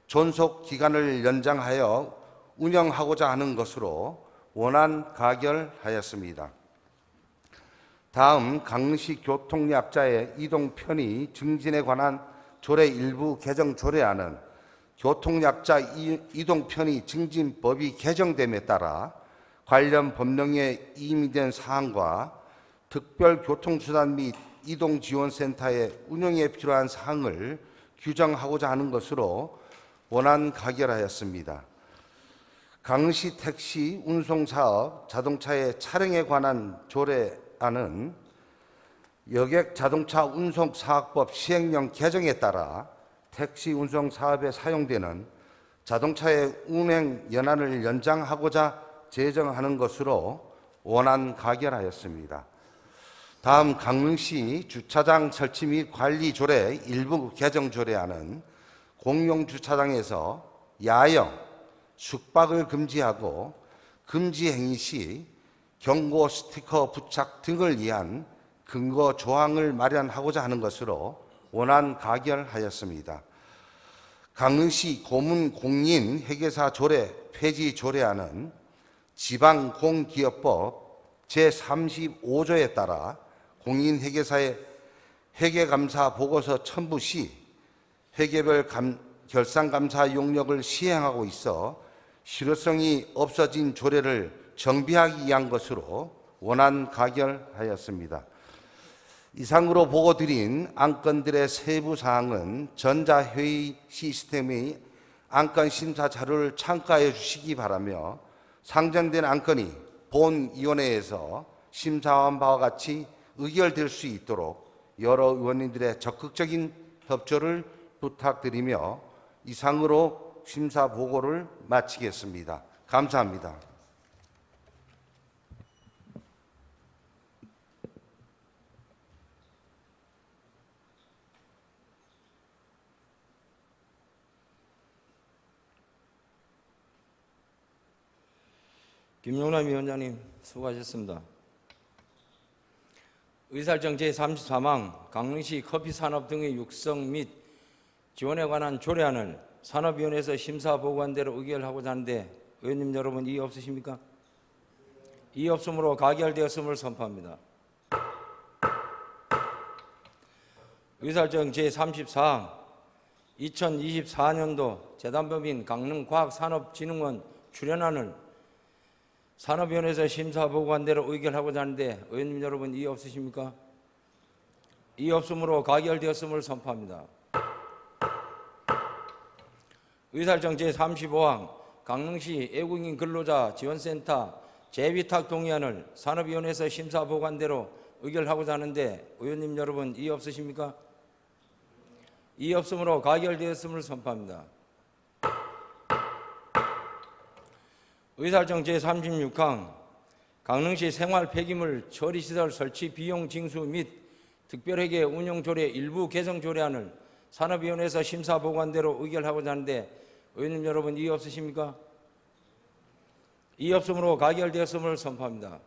존속기간을 연장하여 운영하고자 하는 것으로 원안 가결하였습니다. 다음 강릉시 교통약자의 이동 편의 증진에 관한 조례 일부 개정 조례안은 교통약자 이동 편의 증진법이 개정됨에 따라 관련 법령에 이의된 사항과 특별교통수단 및 이동지원센터의 운영에 필요한 사항을 규정하고자 하는 것으로 원안 가결하였습니다. 강릉시 택시 운송사업 자동차의 차량에 관한 조례안은 여객 자동차 운송사업법 시행령 개정에 따라 택시 운송사업에 사용되는 자동차의 운행 연한을 연장하고자 제정하는 것으로 원안 가결하였습니다. 다음 강릉시 주차장 설치 및 관리 조례 일부 개정 조례안은 공용 주차장에서 야영, 숙박을 금지하고 금지 행위 시 경고 스티커 부착 등을 위한 근거 조항을 마련하고자 하는 것으로 원안 가결하였습니다. 강릉시 고문 공인 회계사 조례 폐지 조례안은 지방공기업법 제35조에 따라 공인회계사의 회계감사 보고서 첨부 시 회계별 결산감사 용역을 시행하고 있어 실효성이 없어진 조례를 정비하기 위한 것으로 원안 가결하였습니다. 이상으로 보고드린 안건들의 세부 사항은 전자회의 시스템의 안건 심사 자료를 참고하여 주시기 바라며 상정된 안건이 본위원회에서 심사한 바와 같이 의결될 수 있도록 여러 의원님들의 적극적인 협조를 부탁드리며 이상으로 심사 보고를 마치겠습니다. 감사합니다. 김용남 위원장님 수고하셨습니다. 의사일정 제34망 강릉시 커피산업 등의 육성 및 지원에 관한 조례안을 산업위원회에서 심사보고한 대로 의결하고자 하는데 의원님 여러분 이의 없으십니까? 이의 없으므로 가결되었음을 선포합니다. 의사일정 제34항 2024년도 재단법인 강릉과학산업진흥원 출연안을 산업위원회에서 심사보고한 대로 의결하고자 하는데 의원님 여러분 이의 없으십니까? 이의 없으므로 가결되었음을 선포합니다. 의사일정 제35항 강릉시 외국인 근로자 지원센터 재위탁 동의안을 산업위원회에서 심사보고한 대로 의결하고자 하는데 의원님 여러분 이의 없으십니까? 이의 없으므로 가결되었음을 선포합니다. 의사일정 제36항 강릉시 생활 폐기물 처리시설 설치 비용 징수 및 특별회계 운영조례 일부 개정 조례안을 산업위원회에서 심사보고한 대로 의결하고자 하는데 의원님 여러분 이의 없으십니까? 이의 없으므로 가결되었음을 선포합니다.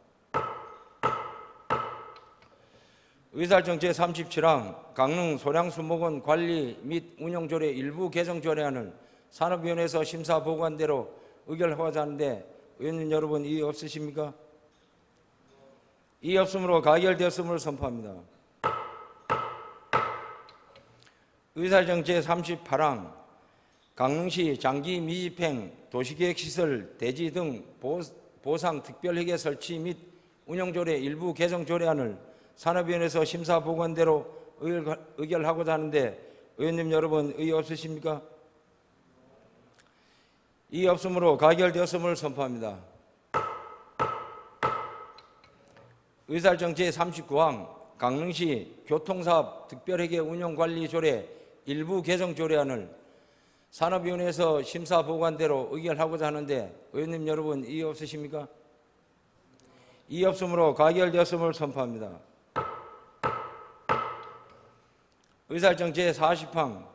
의사일정 제37항 강릉 소량수목원 관리 및 운영조례 일부 개정 조례안을 산업위원회에서 심사 보고한 대로 의결하고자 하는데 의원님 여러분 이의 없으십니까? 이의 없으므로 가결되었음을 선포합니다. 의사일정 제38항 강릉시 장기 미집행 도시계획시설 대지 등 보상 특별회계 설치 및 운영조례 일부 개정 조례안을 산업위원회에서 심사 보고한 대로 의결하고자 하는데 의원님 여러분 의의 없으십니까? 이의 없으므로 가결되었음을 선포합니다. 의사일정 제39항 강릉시 교통사업 특별회계 운영관리조례 일부 개정 조례안을 산업위원회에서 심사 보고한 대로 의결하고자 하는데 의원님 여러분 이의 없으십니까? 이의 없으므로 가결되었음을 선포합니다. 의사일정 제40항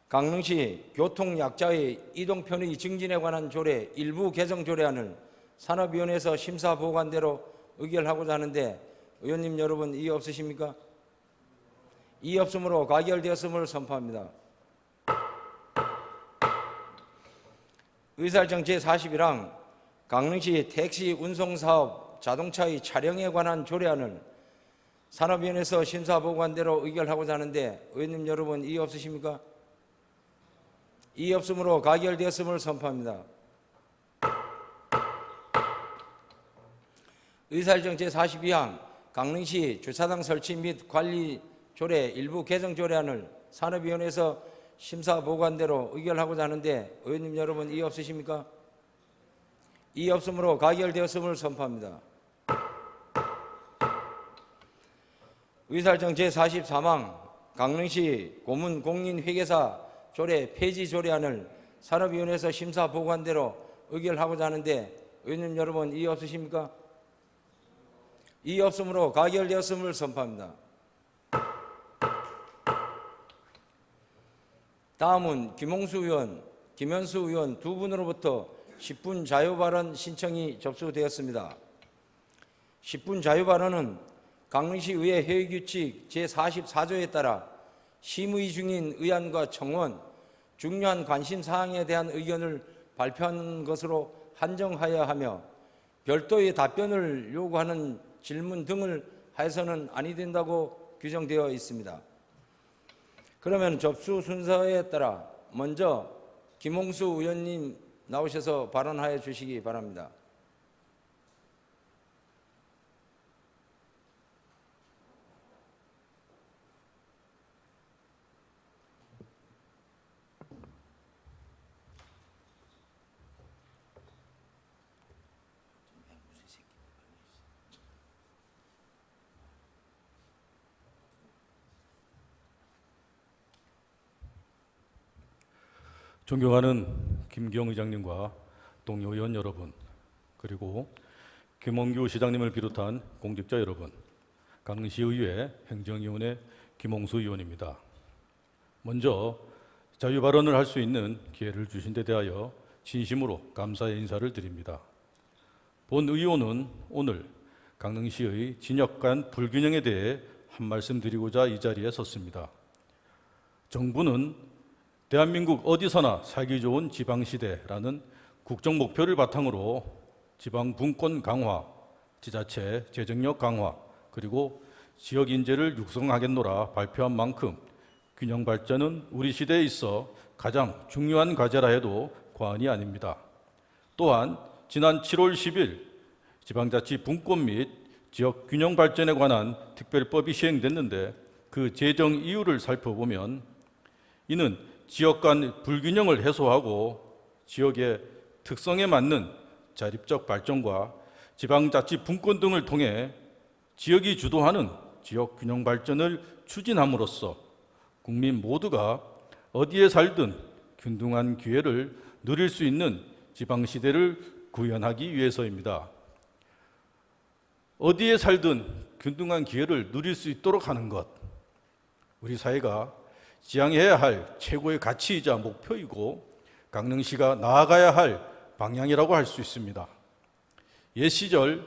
강릉시 교통약자의 이동편의 증진에 관한 조례 일부 개정 조례안을 산업위원회에서 심사 보고한 대로 의결하고자 하는데 의원님 여러분 이의 없으십니까? 이의 없으므로 가결되었음을 선포합니다. 의사일정 제41항 강릉시 택시 운송사업 자동차의 차량에 관한 조례안을 산업위원회에서 심사 보고한 대로 의결하고자 하는데 의원님 여러분 이의 없으십니까? 이의 없으므로 가결되었음을 선포합니다. 의사일정 제42항 강릉시 주차장 설치 및 관리 조례 일부 개정 조례안을 산업위원회에서 심사 보고한 대로 의결하고자 하는데 의원님 여러분 이의 없으십니까? 이의 없으므로 가결되었음을 선포합니다. 의사일정 제43항 강릉시 고문공인회계사 조례 폐지 조례안을 산업위원회에서 심사 보고한 대로 의결하고자 하는데 의원님 여러분 이의 없으십니까? 이의 없으므로 가결되었음을 선포합니다. 다음은 김홍수 의원, 김현수 의원 두 분으로부터 10분 자유발언 신청이 접수되었습니다. 10분 자유발언은 강릉시의회 회의규칙 제44조에 따라 심의 중인 의안과 청원, 중요한 관심사항에 대한 의견을 발표하는 것으로 한정하여야 하며 별도의 답변을 요구하는 질문 등을 하여서는 아니 된다고 규정되어 있습니다. 그러면 접수 순서에 따라 먼저 김홍수 의원님 나오셔서 발언하여 주시기 바랍니다. 존경하는 김기영 의장님과 동료 의원 여러분, 그리고 김원규 시장님을 비롯한 공직자 여러분, 강릉시의회 행정위원회 김홍수 의원입니다. 먼저 자유발언을 할 수 있는 기회를 주신 데 대하여 진심으로 감사의 인사를 드립니다. 본 의원은 오늘 강릉시의 진역 간 불균형에 대해 한 말씀 드리고자 이 자리에 섰습니다. 정부는 대한민국 어디서나 살기 좋은 지방시대라는 국정 목표를 바탕으로 지방 분권 강화, 지자체 재정력 강화, 그리고 지역 인재를 육성하겠노라 발표한 만큼 균형 발전은 우리 시대에 있어 가장 중요한 과제라 해도 과언이 아닙니다. 또한 지난 7월 10일 지방자치 분권 및 지역 균형 발전에 관한 특별법이 시행됐는데 그 제정 이유를 살펴보면 이는 지역 간 불균형을 해소하고 지역의 특성에 맞는 자립적 발전과 지방자치 분권 등을 통해 지역이 주도하는 지역 균형 발전을 추진함으로써 국민 모두가 어디에 살든 균등한 기회를 누릴 수 있는 지방시대를 구현하기 위해서입니다. 어디에 살든 균등한 기회를 누릴 수 있도록 하는 것, 우리 사회가 지향해야 할 최고의 가치이자 목표이고 강릉시가 나아가야 할 방향이라고 할 수 있습니다. 옛 시절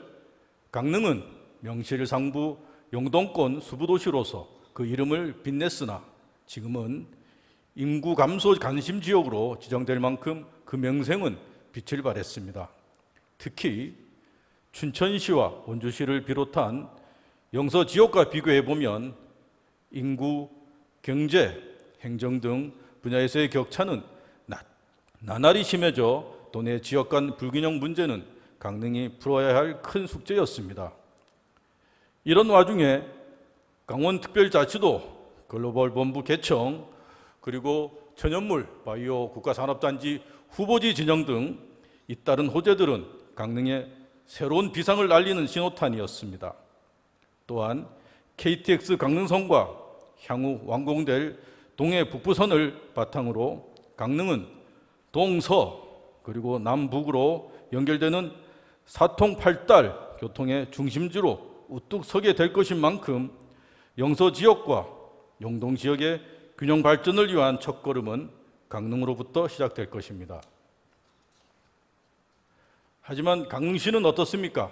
강릉은 명실상부 영동권 수부도시로서 그 이름을 빛냈으나 지금은 인구 감소 관심 지역으로 지정될 만큼 그 명성은 빛을 발했습니다. 특히 춘천시와 원주시를 비롯한 영서 지역과 비교해 보면 인구, 경제, 행정 등 분야에서의 격차는 나날이 심해져 도내 지역 간 불균형 문제는 강릉이 풀어야 할 큰 숙제였습니다. 이런 와중에 강원특별자치도 글로벌 본부 개청 그리고 천연물 바이오 국가산업단지 후보지 진영 등 잇따른 호재들은 강릉에 새로운 비상을 알리는 신호탄이었습니다. 또한 KTX 강릉선과 향후 완공될 동해 북부선을 바탕으로 강릉은 동서 그리고 남북으로 연결되는 사통팔달 교통의 중심지로 우뚝 서게 될 것인 만큼 영서 지역과 영동 지역의 균형 발전을 위한 첫걸음은 강릉으로부터 시작될 것입니다. 하지만 강릉시는 어떻습니까?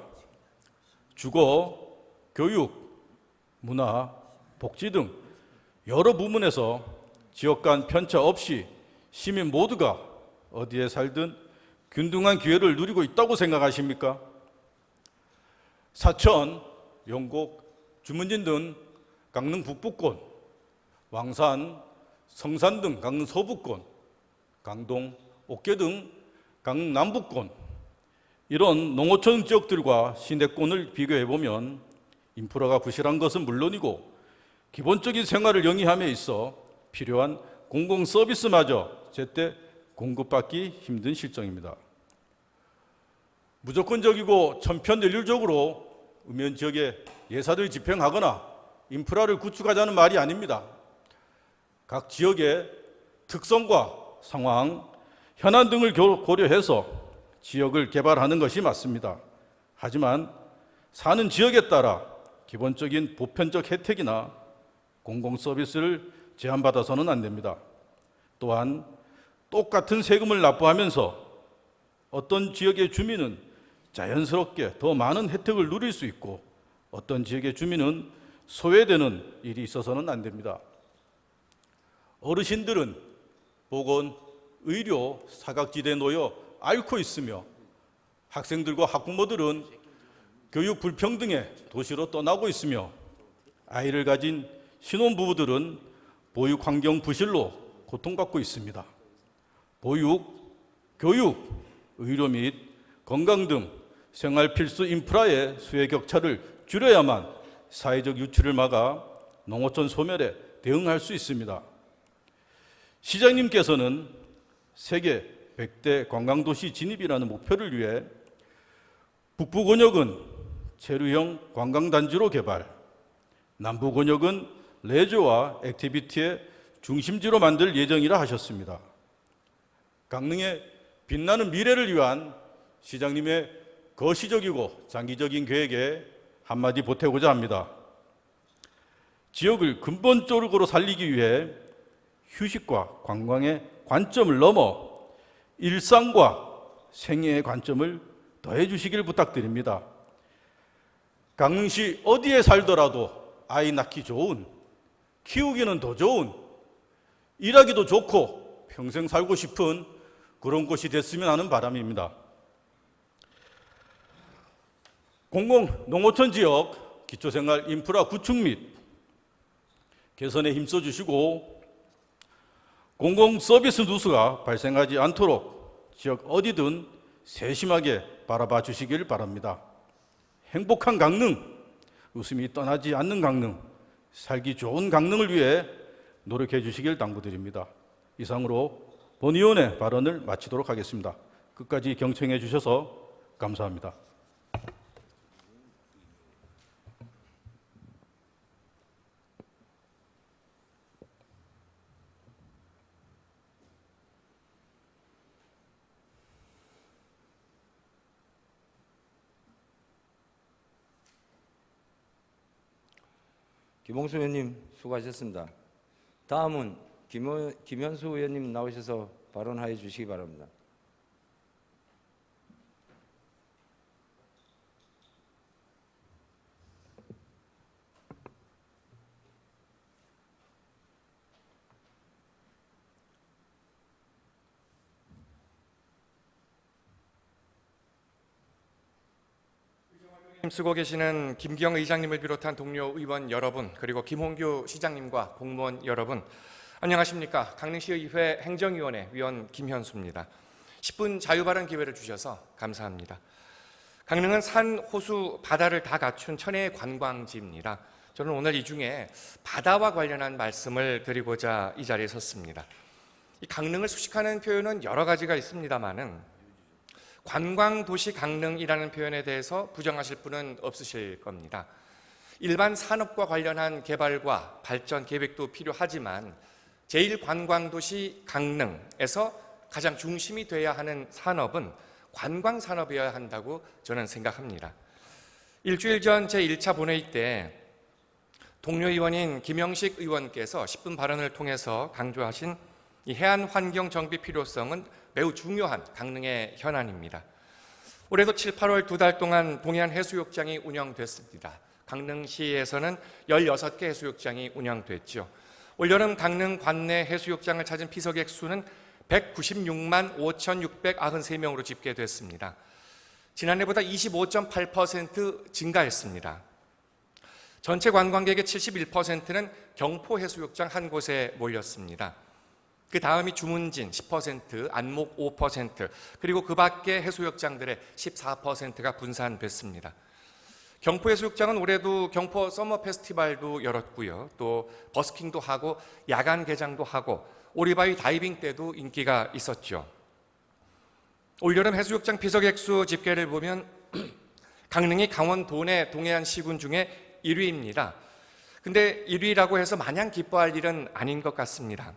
주거, 교육, 문화, 복지 등 여러 부문에서 지역 간 편차 없이 시민 모두가 어디에 살든 균등한 기회를 누리고 있다고 생각하십니까? 사천, 영곡, 주문진 등 강릉 북부권, 왕산, 성산 등 강릉 서부권, 강동, 옥계 등 강릉 남부권 이런 농어촌 지역들과 시내권을 비교해 보면 인프라가 부실한 것은 물론이고 기본적인 생활을 영위함에 있어 필요한 공공 서비스마저 제때 공급받기 힘든 실정입니다. 무조건적이고 천편일률적으로 읍면 지역에 예산을 집행하거나 인프라를 구축하자는 말이 아닙니다. 각 지역의 특성과 상황, 현안 등을 고려해서 지역을 개발하는 것이 맞습니다. 하지만 사는 지역에 따라 기본적인 보편적 혜택이나 공공 서비스를 제한받아서는 안 됩니다. 또한 똑같은 세금을 납부하면서 어떤 지역의 주민은 자연스럽게 더 많은 혜택을 누릴 수 있고 어떤 지역의 주민은 소외되는 일이 있어서는 안 됩니다. 어르신들은 보건, 의료, 사각지대에 놓여 앓고 있으며 학생들과 학부모들은 교육 불평등의 도시로 떠나고 있으며 아이를 가진 신혼부부들은 보육 환경 부실로 고통받고 있습니다. 보육, 교육, 의료 및 건강 등 생활 필수 인프라의 수혜 격차를 줄여야만 사회적 유출을 막아 농어촌 소멸에 대응할 수 있습니다. 시장님께서는 세계 100대 관광도시 진입이라는 목표를 위해 북부권역은 체류형 관광단지로 개발, 남부권역은 레저와 액티비티의 중심지로 만들 예정이라 하셨습니다. 강릉의 빛나는 미래를 위한 시장님의 거시적이고 장기적인 계획에 한마디 보태고자 합니다. 지역을 근본적으로 살리기 위해 휴식과 관광의 관점을 넘어 일상과 생애의 관점을 더해 주시길 부탁드립니다. 강릉시 어디에 살더라도 아이 낳기 좋은, 키우기는 더 좋은, 일하기도 좋고 평생 살고 싶은 그런 곳이 됐으면 하는 바람입니다. 공공 농어촌 지역 기초생활 인프라 구축 및 개선에 힘써 주시고 공공 서비스 누수가 발생하지 않도록 지역 어디든 세심하게 바라봐 주시길 바랍니다. 행복한 강릉, 웃음이 떠나지 않는 강릉, 살기 좋은 강릉을 위해 노력해 주시길 당부드립니다. 이상으로 본 의원의 발언을 마치도록 하겠습니다. 끝까지 경청해 주셔서 감사합니다. 김홍수 의원님 수고하셨습니다. 다음은 김현수 의원님 나오셔서 발언하여 주시기 바랍니다. 쓰고 계시는 김기영 의장님을 비롯한 동료 의원 여러분, 그리고 김홍규 시장님과 공무원 여러분, 안녕하십니까. 강릉시의회 행정위원회 위원 김현수입니다. 10분 자유발언 기회를 주셔서 감사합니다. 강릉은 산, 호수, 바다를 다 갖춘 천혜의 관광지입니다. 저는 오늘 이 중에 바다와 관련한 말씀을 드리고자 이 자리에 섰습니다. 이 강릉을 수식하는 표현은 여러 가지가 있습니다만은 관광도시 강릉이라는 표현에 대해서 부정하실 분은 없으실 겁니다. 일반 산업과 관련한 개발과 발전 계획도 필요하지만 제1관광도시 강릉에서 가장 중심이 돼야 하는 산업은 관광산업이어야 한다고 저는 생각합니다. 일주일 전 제1차 본회의 때 동료 의원인 김영식 의원께서 10분 발언을 통해서 강조하신 이 해안 환경 정비 필요성은 매우 중요한 강릉의 현안입니다. 올해도 7, 8월 2달 동안 동해안 해수욕장이 운영됐습니다. 강릉시에서는 16개 해수욕장이 운영됐죠. 올여름 강릉 관내 해수욕장을 찾은 피서객 수는 196만 5,693명으로 집계됐습니다. 지난해보다 25.8% 증가했습니다. 전체 관광객의 71%는 경포 해수욕장 한 곳에 몰렸습니다. 그 다음이 주문진 10%, 안목 5%, 그리고 그 밖의 해수욕장들의 14%가 분산됐습니다. 경포 해수욕장은 올해도 경포 서머 페스티벌도 열었고요. 또 버스킹도 하고 야간 개장도 하고 오리바위 다이빙 때도 인기가 있었죠. 올여름 해수욕장 피서객 수 집계를 보면 강릉이 강원도 내 동해안 시군 중에 1위입니다. 근데 1위라고 해서 마냥 기뻐할 일은 아닌 것 같습니다.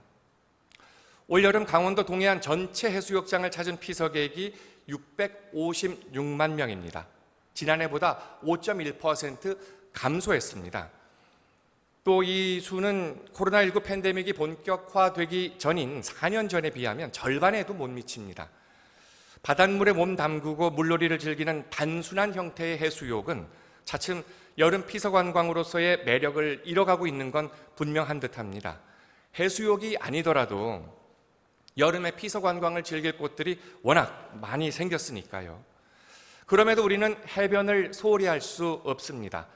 올여름 강원도 동해안 전체 해수욕장을 찾은 피서객이 656만 명입니다. 지난해보다 5.1% 감소했습니다. 또 이 수는 코로나19 팬데믹이 본격화되기 전인 4년 전에 비하면 절반에도 못 미칩니다. 바닷물에 몸 담그고 물놀이를 즐기는 단순한 형태의 해수욕은 차츰 여름 피서관광으로서의 매력을 잃어가고 있는 건 분명한 듯합니다. 해수욕이 아니더라도 여름에 피서관광을 즐길 곳들이 워낙 많이 생겼으니까요. 그럼에도 우리는 해변을 소홀히 할 수 없습니다.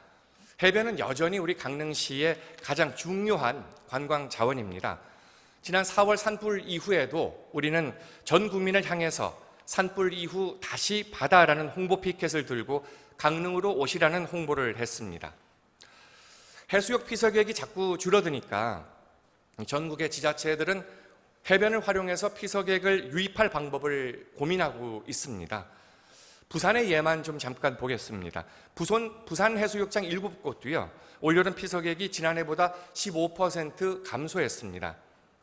해변은 여전히 우리 강릉시의 가장 중요한 관광 자원입니다. 지난 4월 산불 이후에도 우리는 전 국민을 향해서 산불 이후 다시 바다라는 홍보 피켓을 들고 강릉으로 오시라는 홍보를 했습니다. 해수욕 피서객이 자꾸 줄어드니까 전국의 지자체들은 해변을 활용해서 피서객을 유입할 방법을 고민하고 있습니다. 부산의 예만 좀 잠깐 보겠습니다. 부산 해수욕장 7곳도요. 올여름 피서객이 지난해보다 15% 감소했습니다.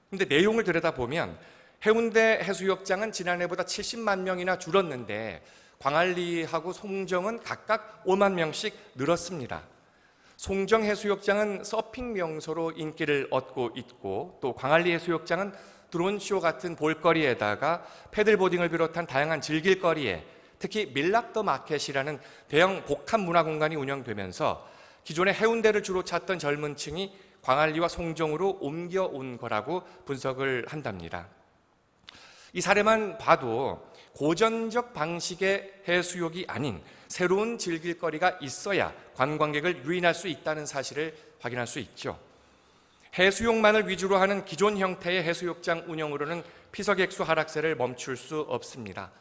그런데 내용을 들여다보면 해운대 해수욕장은 지난해보다 70만 명이나 줄었는데 광안리하고 송정은 각각 5만 명씩 늘었습니다. 송정 해수욕장은 서핑 명소로 인기를 얻고 있고 또 광안리 해수욕장은 드론쇼 같은 볼거리에다가 패들보딩을 비롯한 다양한 즐길거리에 특히 밀락 더 마켓이라는 대형 복합 문화공간이 운영되면서 기존의 해운대를 주로 찾던 젊은 층이 광안리와 송정으로 옮겨온 거라고 분석을 한답니다. 이 사례만 봐도 고전적 방식의 해수욕이 아닌 새로운 즐길거리가 있어야 관광객을 유인할 수 있다는 사실을 확인할 수 있죠. 해수욕만을 위주로 하는 기존 형태의 해수욕장 운영으로는 피서객 수 하락세를 멈출 수 없습니다.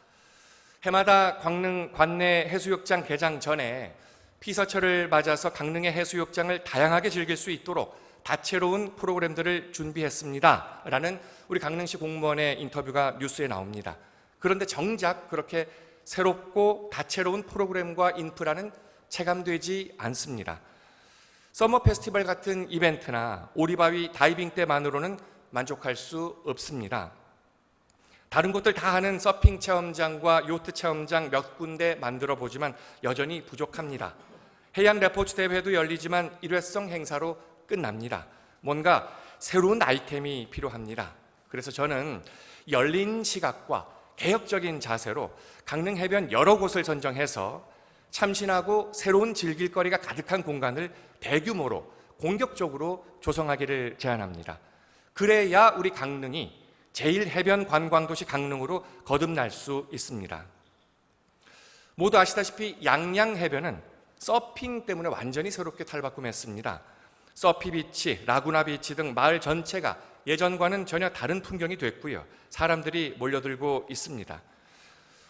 해마다 강릉 관내 해수욕장 개장 전에 피서철을 맞아서 강릉의 해수욕장을 다양하게 즐길 수 있도록 다채로운 프로그램들을 준비했습니다 라는 우리 강릉시 공무원의 인터뷰가 뉴스에 나옵니다. 그런데 정작 그렇게 새롭고 다채로운 프로그램과 인프라는 체감되지 않습니다. 서머 페스티벌 같은 이벤트나 오리바위 다이빙 때만으로는 만족할 수 없습니다. 다른 곳들 다 하는 서핑 체험장과 요트 체험장 몇 군데 만들어 보지만 여전히 부족합니다. 해양 레포츠 대회도 열리지만 일회성 행사로 끝납니다. 뭔가 새로운 아이템이 필요합니다. 그래서 저는 열린 시각과 개혁적인 자세로 강릉 해변 여러 곳을 선정해서 참신하고 새로운 즐길거리가 가득한 공간을 대규모로 공격적으로 조성하기를 제안합니다. 그래야 우리 강릉이 제1해변 관광도시 강릉으로 거듭날 수 있습니다. 모두 아시다시피 양양해변은 서핑 때문에 완전히 새롭게 탈바꿈했습니다. 서피 비치, 라구나 비치 등 마을 전체가 예전과는 전혀 다른 풍경이 됐고요. 사람들이 몰려들고 있습니다.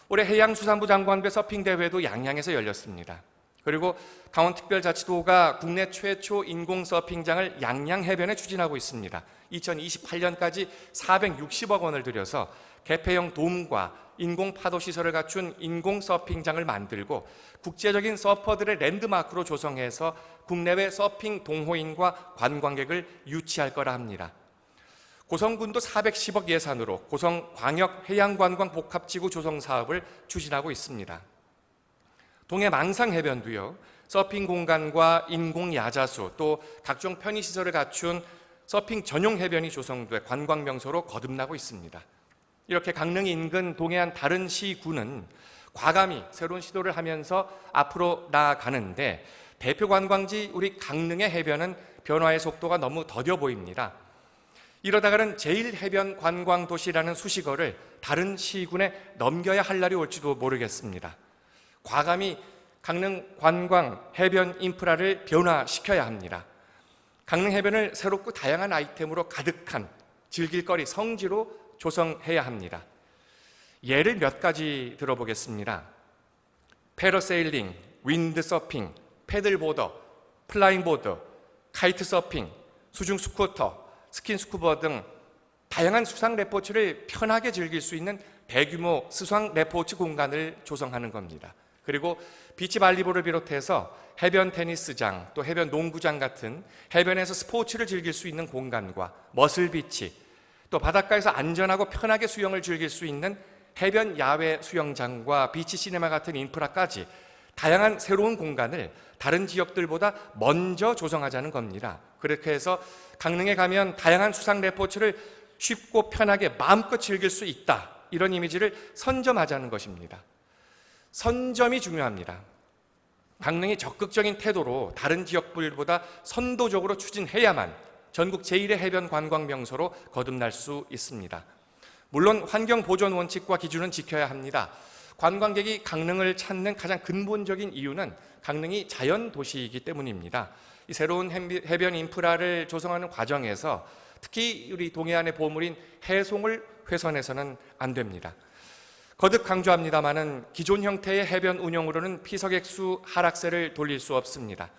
올해 해양수산부 장관배 서핑 대회도 양양에서 열렸습니다. 그리고 강원특별자치도가 국내 최초 인공 서핑장을 양양 해변에 추진하고 있습니다. 2028년까지 460억 원을 들여서 개폐형 돔과 인공 파도 시설을 갖춘 인공 서핑장을 만들고 국제적인 서퍼들의 랜드마크로 조성해서 국내외 서핑 동호인과 관광객을 유치할 거라 합니다. 고성군도 410억 예산으로 고성 광역 해양관광 복합지구 조성 사업을 추진하고 있습니다. 동해 망상 해변도요, 서핑 공간과 인공 야자수 또 각종 편의시설을 갖춘 서핑 전용 해변이 조성돼 관광 명소로 거듭나고 있습니다. 이렇게 강릉 인근 동해안 다른 시군은 과감히 새로운 시도를 하면서 앞으로 나아가는데 대표 관광지 우리 강릉의 해변은 변화의 속도가 너무 더뎌 보입니다. 이러다가는 제1해변 관광도시라는 수식어를 다른 시군에 넘겨야 할 날이 올지도 모르겠습니다. 과감히 강릉 관광 해변 인프라를 변화시켜야 합니다. 강릉 해변을 새롭고 다양한 아이템으로 가득한 즐길거리 성지로 조성해야 합니다. 예를 몇 가지 들어보겠습니다. 패러세일링, 윈드서핑, 패들보더, 플라잉보드, 카이트서핑, 수중 스쿠터, 스킨스쿠버 등 다양한 수상 레포츠를 편하게 즐길 수 있는 대규모 수상 레포츠 공간을 조성하는 겁니다. 그리고 비치 발리볼을 비롯해서 해변 테니스장, 또 해변 농구장 같은 해변에서 스포츠를 즐길 수 있는 공간과 머슬 비치, 또 바닷가에서 안전하고 편하게 수영을 즐길 수 있는 해변 야외 수영장과 비치 시네마 같은 인프라까지 다양한 새로운 공간을 다른 지역들보다 먼저 조성하자는 겁니다. 그렇게 해서 강릉에 가면 다양한 수상 레포츠를 쉽고 편하게 마음껏 즐길 수 있다, 이런 이미지를 선점하자는 것입니다. 선점이 중요합니다. 강릉이 적극적인 태도로 다른 지역들보다 선도적으로 추진해야만 전국 제1의 해변 관광 명소로 거듭날 수 있습니다. 물론 환경 보존 원칙과 기준은 지켜야 합니다. 관광객이 강릉을 찾는 가장 근본적인 이유는 강릉이 자연 도시이기 때문입니다. 이 새로운 해변 인프라를 조성하는 과정에서 특히 우리 동해안의 보물인 해송을 훼손해서는 안 됩니다. 거듭 강조합니다마는 기존 형태의 해변 운영으로는 피서객 수 하락세를 돌릴 수 없습니다.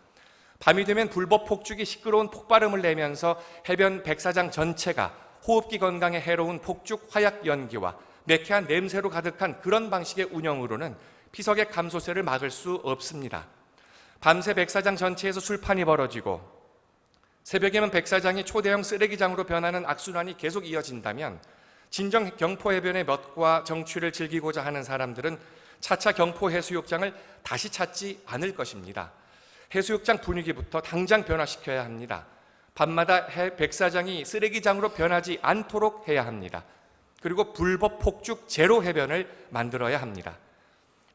밤이 되면 불법 폭죽이 시끄러운 폭발음을 내면서 해변 백사장 전체가 호흡기 건강에 해로운 폭죽 화약 연기와 매캐한 냄새로 가득한 그런 방식의 운영으로는 피서객 감소세를 막을 수 없습니다. 밤새 백사장 전체에서 술판이 벌어지고 새벽에는 백사장이 초대형 쓰레기장으로 변하는 악순환이 계속 이어진다면 진정 경포해변의 멋과 정취를 즐기고자 하는 사람들은 차차 경포해수욕장을 다시 찾지 않을 것입니다. 해수욕장 분위기부터 당장 변화시켜야 합니다. 밤마다 백사장이 쓰레기장으로 변하지 않도록 해야 합니다. 그리고 불법 폭죽 제로 해변을 만들어야 합니다.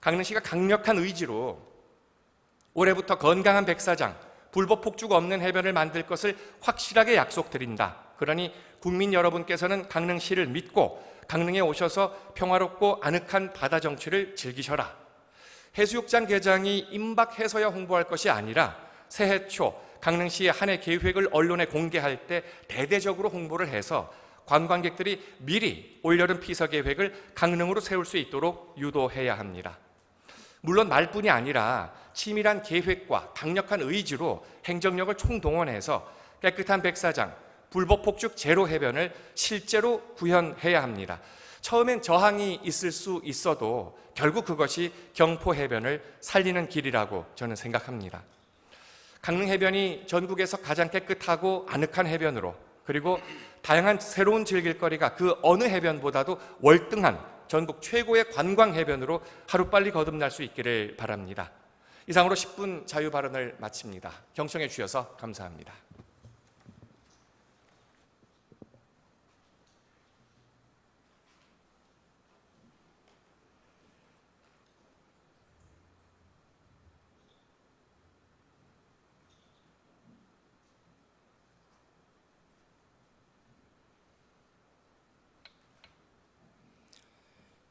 강릉시가 강력한 의지로 올해부터 건강한 백사장, 불법 폭죽 없는 해변을 만들 것을 확실하게 약속드린다. 그러니 국민 여러분께서는 강릉시를 믿고 강릉에 오셔서 평화롭고 아늑한 바다 정취를 즐기셔라. 해수욕장 개장이 임박해서야 홍보할 것이 아니라 새해 초 강릉시의 한 해 계획을 언론에 공개할 때 대대적으로 홍보를 해서 관광객들이 미리 올여름 피서 계획을 강릉으로 세울 수 있도록 유도해야 합니다. 물론 말뿐이 아니라 치밀한 계획과 강력한 의지로 행정력을 총동원해서 깨끗한 백사장, 불법 폭죽 제로 해변을 실제로 구현해야 합니다. 처음엔 저항이 있을 수 있어도 결국 그것이 경포 해변을 살리는 길이라고 저는 생각합니다. 강릉 해변이 전국에서 가장 깨끗하고 아늑한 해변으로, 그리고 다양한 새로운 즐길거리가 그 어느 해변보다도 월등한 전국 최고의 관광 해변으로 하루빨리 거듭날 수 있기를 바랍니다. 이상으로 10분 자유 발언을 마칩니다. 경청해 주셔서 감사합니다.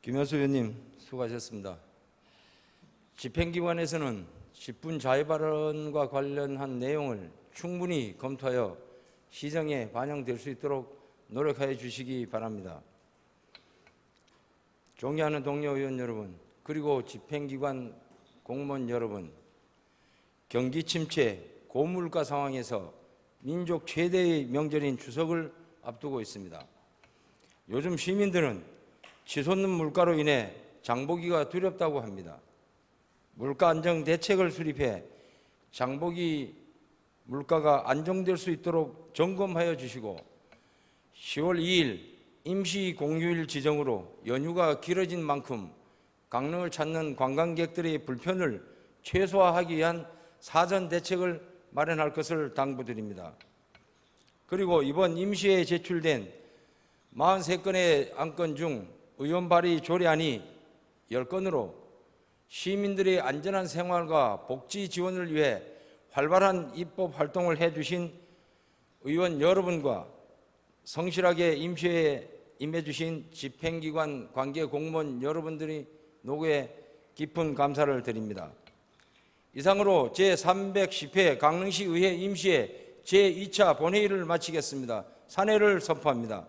김현수 의원님 수고하셨습니다. 집행기관에서는 10분 자유 발언과 관련한 내용을 충분히 검토하여 시정에 반영될 수 있도록 노력하여 주시기 바랍니다. 존경하는 동료 의원 여러분, 그리고 집행기관 공무원 여러분, 경기 침체, 고물가 상황에서 민족 최대의 명절인 추석을 앞두고 있습니다. 요즘 시민들은 치솟는 물가로 인해 장보기가 두렵다고 합니다. 물가 안정 대책을 수립해 장보기 물가가 안정될 수 있도록 점검하여 주시고 10월 2일 임시 공휴일 지정으로 연휴가 길어진 만큼 강릉을 찾는 관광객들의 불편을 최소화하기 위한 사전 대책을 마련할 것을 당부드립니다. 그리고 이번 임시에 제출된 43건의 안건 중 의원 발의 조례안이 10건으로 시민들의 안전한 생활과 복지 지원을 위해 활발한 입법 활동을 해주신 의원 여러분과 성실하게 임시에 임해주신 집행기관 관계 공무원 여러분들의 노고에 깊은 감사를 드립니다. 이상으로 제310회 강릉시 의회 임시회 제2차 본회의를 마치겠습니다. 산회를 선포합니다.